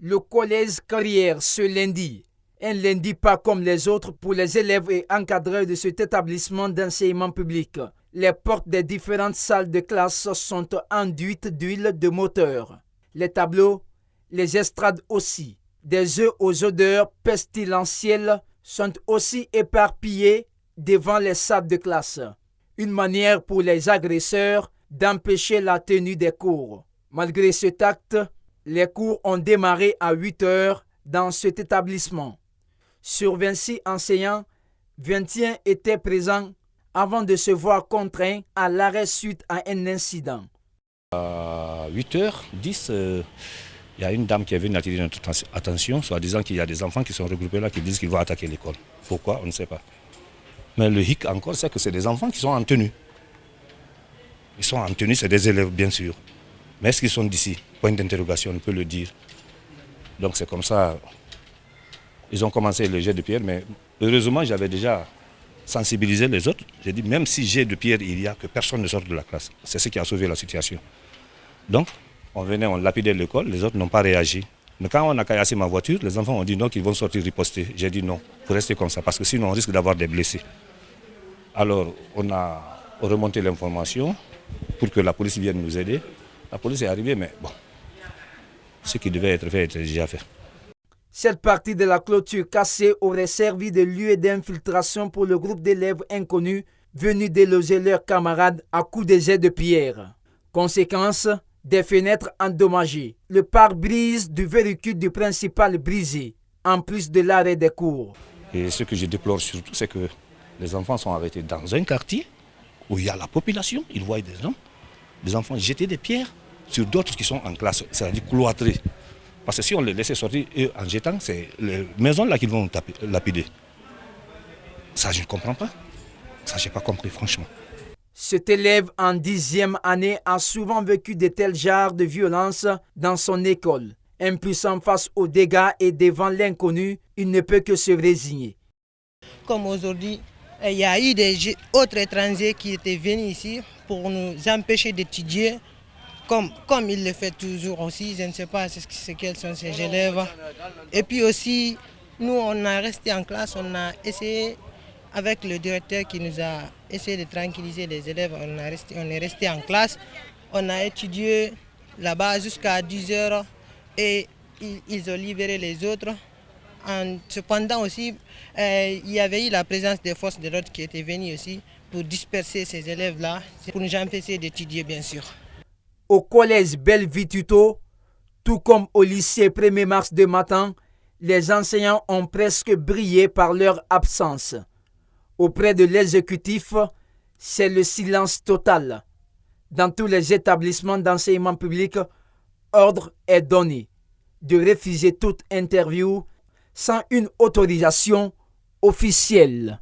Le collège Carrière ce lundi. Un lundi pas comme les autres pour les élèves et encadreurs de cet établissement d'enseignement public. Les portes des différentes salles de classe sont enduites d'huile de moteur. Les tableaux, les estrades aussi. Des œufs aux odeurs pestilentielles sont aussi éparpillés devant les salles de classe. Une manière pour les agresseurs d'empêcher la tenue des cours. Malgré cet acte, les cours ont démarré à 8 heures dans cet établissement. Sur 26 enseignants, 21 étaient présents avant de se voir contraints à l'arrêt suite à un incident. À 8h10, il y a une dame qui est venue attirer notre attention, soit disant qu'il y a des enfants qui sont regroupés là qui disent qu'ils vont attaquer l'école. Pourquoi? On ne sait pas. Mais le hic encore, c'est que c'est des enfants qui sont en tenue. Ils sont en tenue, c'est des élèves bien sûr. Mais est-ce qu'ils sont d'ici? Point d'interrogation, on peut le dire. Donc c'est comme ça. Ils ont commencé le jet de pierre, mais heureusement j'avais déjà sensibilisé les autres. J'ai dit même si jet de pierre il y a, que personne ne sorte de la classe. C'est ce qui a sauvé la situation. Donc on lapidait l'école, les autres n'ont pas réagi. Mais quand on a caillassé ma voiture, les enfants ont dit non, qu'ils vont sortir riposter. J'ai dit non, il faut rester comme ça, parce que sinon on risque d'avoir des blessés. Alors on a remonté l'information pour que la police vienne nous aider. La police est arrivée, mais bon, ce qui devait être fait était déjà fait. Cette partie de la clôture cassée aurait servi de lieu d'infiltration pour le groupe d'élèves inconnus venus déloger leurs camarades à coups de jets de pierre. Conséquence, des fenêtres endommagées, le pare-brise du véhicule du principal brisé, en plus de l'arrêt des cours. Et ce que je déplore surtout, c'est que les enfants sont arrêtés dans un quartier où il y a la population, ils voient des enfants jeter des pierres sur d'autres qui sont en classe, c'est-à-dire cloîtrés. Parce que si on les laissait sortir eux, en jetant, c'est les maisons là qu'ils vont lapider. Ça, je ne comprends pas. Ça, je n'ai pas compris, franchement. Cet élève en 10e année a souvent vécu de tels genres de violences dans son école. Impuissant face aux dégâts et devant l'inconnu, il ne peut que se résigner. Comme aujourd'hui, il y a eu des autres étrangers qui étaient venus ici pour nous empêcher d'étudier. Comme il le fait toujours aussi, je ne sais pas quels sont ces élèves. Et puis aussi, nous, on a resté en classe, on a essayé, avec le directeur qui nous a essayé de tranquilliser les élèves, on est resté en classe. On a étudié là-bas jusqu'à 10 heures et ils ont libéré les autres. Cependant aussi, il y avait eu la présence des forces de l'ordre qui étaient venues aussi pour disperser ces élèves-là, pour nous empêcher d'étudier bien sûr. Au collège Bellevue-Tuto, tout comme au lycée 1er mars de Matan, les enseignants ont presque brillé par leur absence. Auprès de l'exécutif, c'est le silence total. Dans tous les établissements d'enseignement public, ordre est donné de refuser toute interview sans une autorisation officielle.